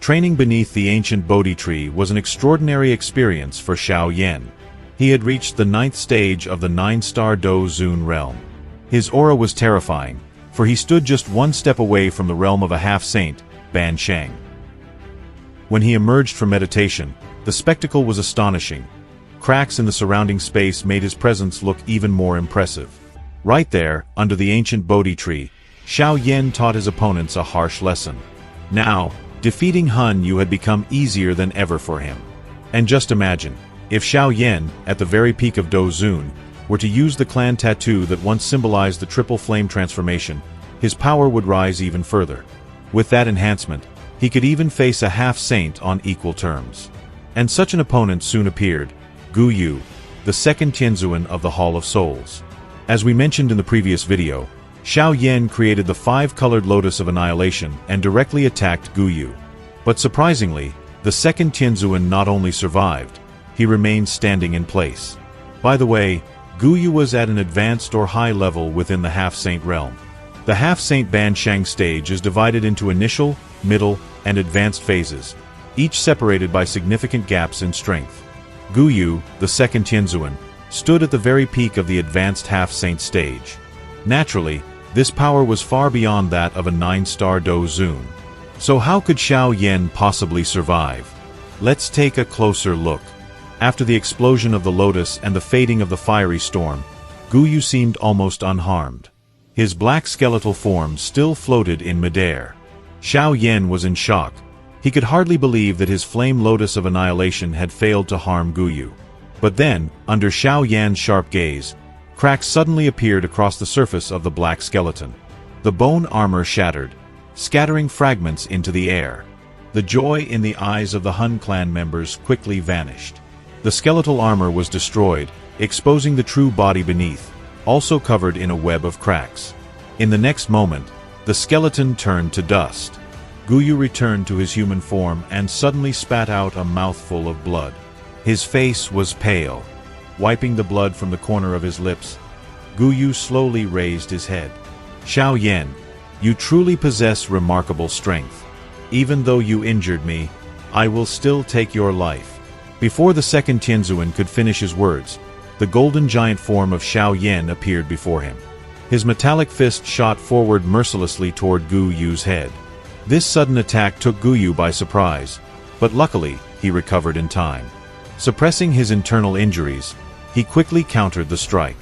Training beneath the ancient Bodhi tree was an extraordinary experience for Xiao Yan. He had reached the 9th stage of the 9-star Do Zun realm. His aura was terrifying, for he stood just one step away from the realm of a half-saint, Ban Shang. When he emerged from meditation, the spectacle was astonishing. Cracks in the surrounding space made his presence look even more impressive. Right there, under the ancient Bodhi tree, Xiao Yan taught his opponents a harsh lesson. Now, defeating Han Yu had become easier than ever for him. And just imagine, if Xiao Yan, at the very peak of Do Zun, were to use the clan tattoo that once symbolized the triple flame transformation, his power would rise even further. With that enhancement, he could even face a half-saint on equal terms. And such an opponent soon appeared, Gu Yu, the second Tianzuan of the Hall of Souls. As we mentioned in the previous video, Xiao Yan created the 5-colored Lotus of Annihilation and directly attacked Gu Yu. But surprisingly, the second Tianzuan not only survived, he remained standing in place. By the way, Gu Yu was at an advanced or high level within the half-saint realm. The half-saint Ban Shang stage is divided into initial, middle, and advanced phases, each separated by significant gaps in strength. Gu Yu, the second Tianzuan, stood at the very peak of the advanced half-saint stage. Naturally, this power was far beyond that of a 9-star Do Zun. So how could Xiao Yan possibly survive? Let's take a closer look. After the explosion of the Lotus and the fading of the fiery storm, Gu Yu seemed almost unharmed. His black skeletal form still floated in midair. Xiao Yan was in shock. He could hardly believe that his flame Lotus of Annihilation had failed to harm Gu Yu. But then, under Xiao Yan's sharp gaze, cracks suddenly appeared across the surface of the black skeleton. The bone armor shattered, scattering fragments into the air. The joy in the eyes of the Han clan members quickly vanished. The skeletal armor was destroyed, exposing the true body beneath, also covered in a web of cracks. In the next moment, the skeleton turned to dust. Gu Yu returned to his human form and suddenly spat out a mouthful of blood. His face was pale. Wiping the blood from the corner of his lips, Gu Yu slowly raised his head. Xiao Yan, you truly possess remarkable strength. Even though you injured me, I will still take your life. Before the second Tianzuan could finish his words, the golden giant form of Xiao Yan appeared before him. His metallic fist shot forward mercilessly toward Gu Yu's head. This sudden attack took Gu Yu by surprise, but luckily, he recovered in time. Suppressing his internal injuries, he quickly countered the strike.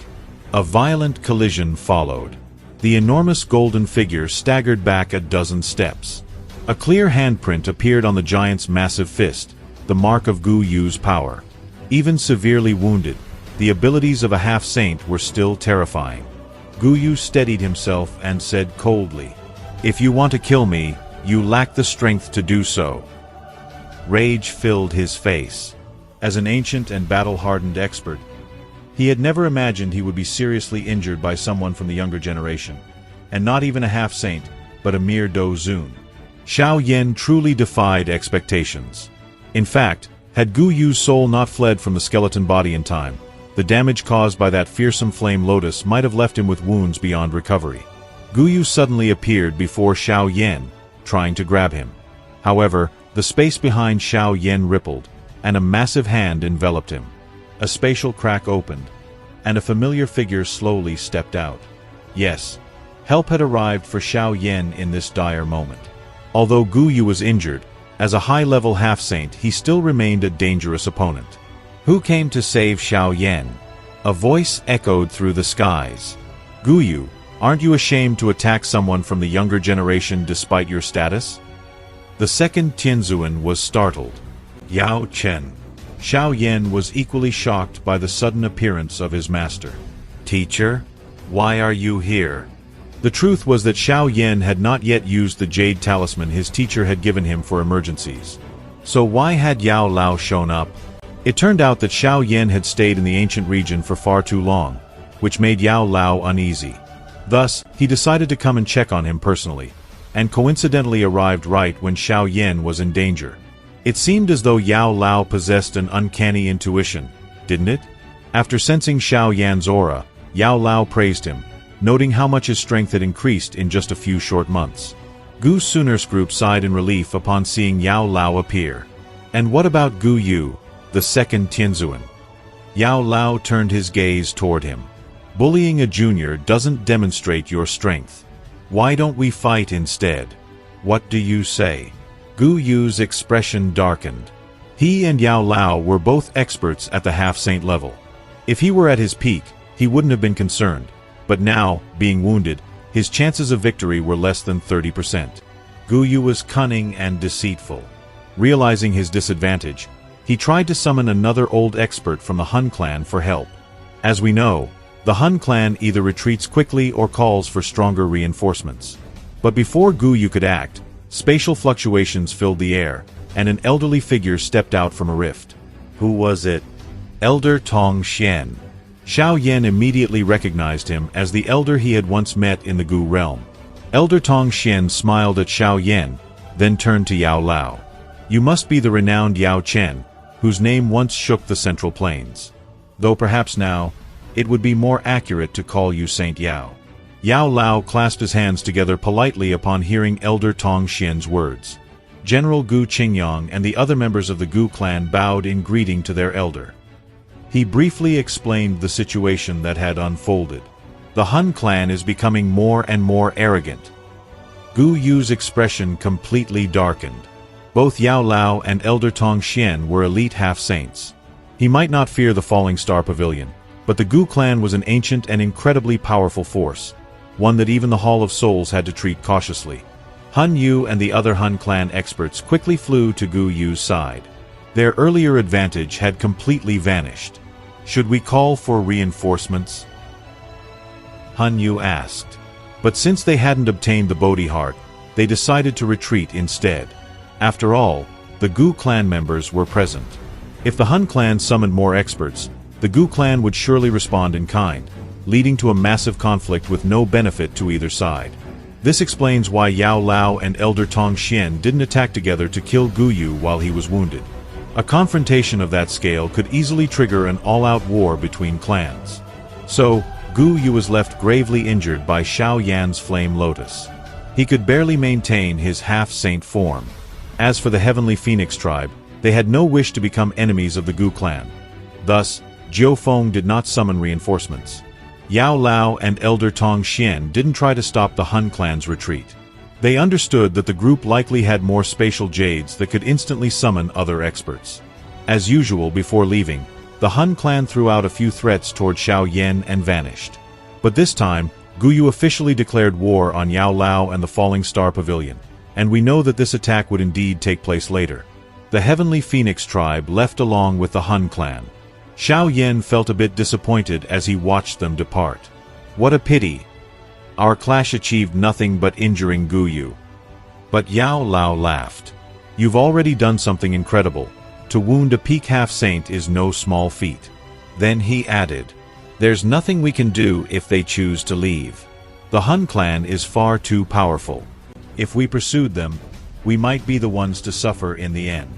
A violent collision followed. The enormous golden figure staggered back a dozen steps. A clear handprint appeared on the giant's massive fist, the mark of Gu Yu's power. Even severely wounded, the abilities of a half-saint were still terrifying. Gu Yu steadied himself and said coldly, "If you want to kill me, you lack the strength to do so." Rage filled his face. As an ancient and battle-hardened expert, he had never imagined he would be seriously injured by someone from the younger generation, and not even a half-saint, but a mere Do Zun. Xiao Yan truly defied expectations. In fact, had Gu Yu's soul not fled from the skeleton body in time, the damage caused by that fearsome flame Lotus might have left him with wounds beyond recovery. Gu Yu suddenly appeared before Xiao Yan, trying to grab him. However, the space behind Xiao Yan rippled, and a massive hand enveloped him. A spatial crack opened, and a familiar figure slowly stepped out. Yes, help had arrived for Xiao Yan in this dire moment. Although Gu Yu was injured, as a high-level half-saint he still remained a dangerous opponent. Who came to save Xiao Yan? A voice echoed through the skies. Gu Yu, aren't you ashamed to attack someone from the younger generation despite your status? The second Tianzuan was startled. Yao Chen. Xiao Yan was equally shocked by the sudden appearance of his master. "Teacher, why are you here?" The truth was that Xiao Yan had not yet used the jade talisman his teacher had given him for emergencies. So why had Yao Lao shown up? It turned out that Xiao Yan had stayed in the ancient region for far too long, which made Yao Lao uneasy. Thus, he decided to come and check on him personally, and coincidentally arrived right when Xiao Yan was in danger. It seemed as though Yao Lao possessed an uncanny intuition, didn't it? After sensing Xiao Yan's aura, Yao Lao praised him, noting how much his strength had increased in just a few short months. Gu's Sooners group sighed in relief upon seeing Yao Lao appear. And what about Gu Yu, the second Tianzuan? Yao Lao turned his gaze toward him. Bullying a junior doesn't demonstrate your strength. Why don't we fight instead? What do you say? Gu Yu's expression darkened. He and Yao Lao were both experts at the half-saint level. If he were at his peak, he wouldn't have been concerned. But now, being wounded, his chances of victory were less than 30%. Gu Yu was cunning and deceitful. Realizing his disadvantage, he tried to summon another old expert from the Han clan for help. As we know, the Han clan either retreats quickly or calls for stronger reinforcements. But before Gu Yu could act, spatial fluctuations filled the air, and an elderly figure stepped out from a rift. Who was it? Elder Tong Xian. Xiao Yan immediately recognized him as the elder he had once met in the Gu realm. Elder Tong Xian smiled at Xiao Yan, then turned to Yao Lao. You must be the renowned Yao Chen, whose name once shook the Central Plains. Though perhaps now, it would be more accurate to call you Saint Yao. Yao Lao clasped his hands together politely upon hearing Elder Tong Xian's words. General Gu Qingyang and the other members of the Gu clan bowed in greeting to their elder. He briefly explained the situation that had unfolded. The Han clan is becoming more and more arrogant. Gu Yu's expression completely darkened. Both Yao Lao and Elder Tong Xian were elite half-saints. He might not fear the falling star pavilion, but the Gu clan was an ancient and incredibly powerful force, one that even the Hall of Souls had to treat cautiously. Han Yu and the other Han clan experts quickly flew to Gu Yu's side. Their earlier advantage had completely vanished. Should we call for reinforcements? Han Yu asked. But since they hadn't obtained the Bodhi Heart, they decided to retreat instead. After all, the Gu clan members were present. If the Han clan summoned more experts, the Gu clan would surely respond in kind, leading to a massive conflict with no benefit to either side. This explains why Yao Lao and Elder Tong Xian didn't attack together to kill Gu Yu while he was wounded. A confrontation of that scale could easily trigger an all-out war between clans. So, Gu Yu was left gravely injured by Xiao Yan's Flame Lotus. He could barely maintain his half-saint form. As for the Heavenly Phoenix tribe, they had no wish to become enemies of the Gu clan. Thus, Jiu Feng did not summon reinforcements. Yao Lao and Elder Tong Xian didn't try to stop the Han clan's retreat. They understood that the group likely had more spatial jades that could instantly summon other experts. As usual before leaving, the Han clan threw out a few threats toward Xiao Yan and vanished. But this time, Gu Yu officially declared war on Yao Lao and the Falling Star Pavilion, and we know that this attack would indeed take place later. The Heavenly Phoenix tribe left along with the Han clan. Xiao Yan felt a bit disappointed as he watched them depart. What a pity. Our clash achieved nothing but injuring Gu Yu. But Yao Lao laughed. You've already done something incredible. To wound a peak half-saint is no small feat. Then he added, there's nothing we can do if they choose to leave. The Han clan is far too powerful. If we pursued them, we might be the ones to suffer in the end.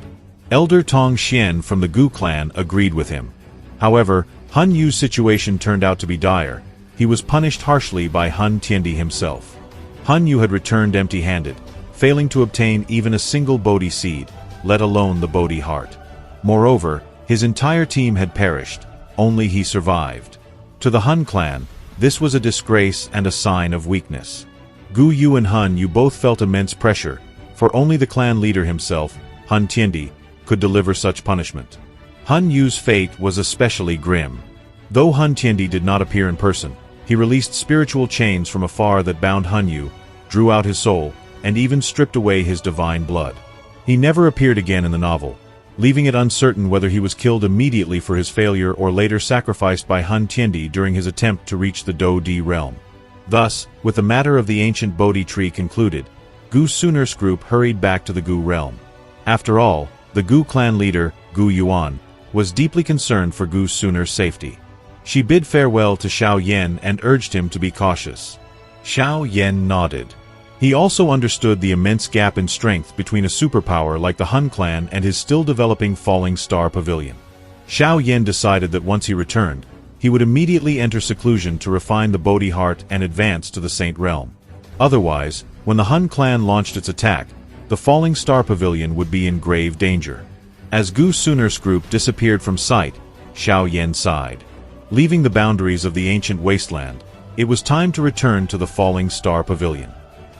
Elder Tong Xian from the Gu clan agreed with him. However, Han Yu's situation turned out to be dire. He was punished harshly by Han Tiandi himself. Han Yu had returned empty-handed, failing to obtain even a single Bodhi seed, let alone the Bodhi Heart. Moreover, his entire team had perished, only he survived. To the Han clan, this was a disgrace and a sign of weakness. Gu Yu and Han Yu both felt immense pressure, for only the clan leader himself, Han Tiandi, could deliver such punishment. Han Yu's fate was especially grim. Though Han Tiandi did not appear in person, he released spiritual chains from afar that bound Han Yu, drew out his soul, and even stripped away his divine blood. He never appeared again in the novel, leaving it uncertain whether he was killed immediately for his failure or later sacrificed by Han Tiandi during his attempt to reach the Do Di realm. Thus, with the matter of the ancient Bodhi tree concluded, Gu's Sooners group hurried back to the Gu realm. After all, the Gu clan leader, Gu Yuan, was deeply concerned for Gu's Sooners' safety. She bid farewell to Xiao Yan and urged him to be cautious. Xiao Yan nodded. He also understood the immense gap in strength between a superpower like the Han clan and his still-developing Falling Star Pavilion. Xiao Yan decided that once he returned, he would immediately enter seclusion to refine the Bodhi Heart and advance to the Saint Realm. Otherwise, When the Hun clan launched its attack, the Falling Star Pavilion would be in grave danger. As Gu Sunur's group disappeared from sight, Xiao Yan sighed. Leaving the boundaries of the ancient wasteland, it was time to return to the Falling Star Pavilion.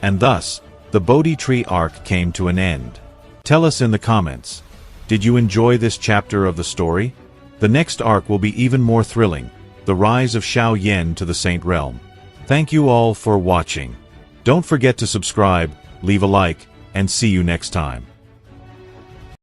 And thus, the Bodhi Tree arc came to an end. Tell us in the comments, did you enjoy this chapter of the story? The next arc will be even more thrilling, the rise of Xiao Yan to the Saint Realm. Thank you all for watching. Don't forget to subscribe, leave a like, and see you next time.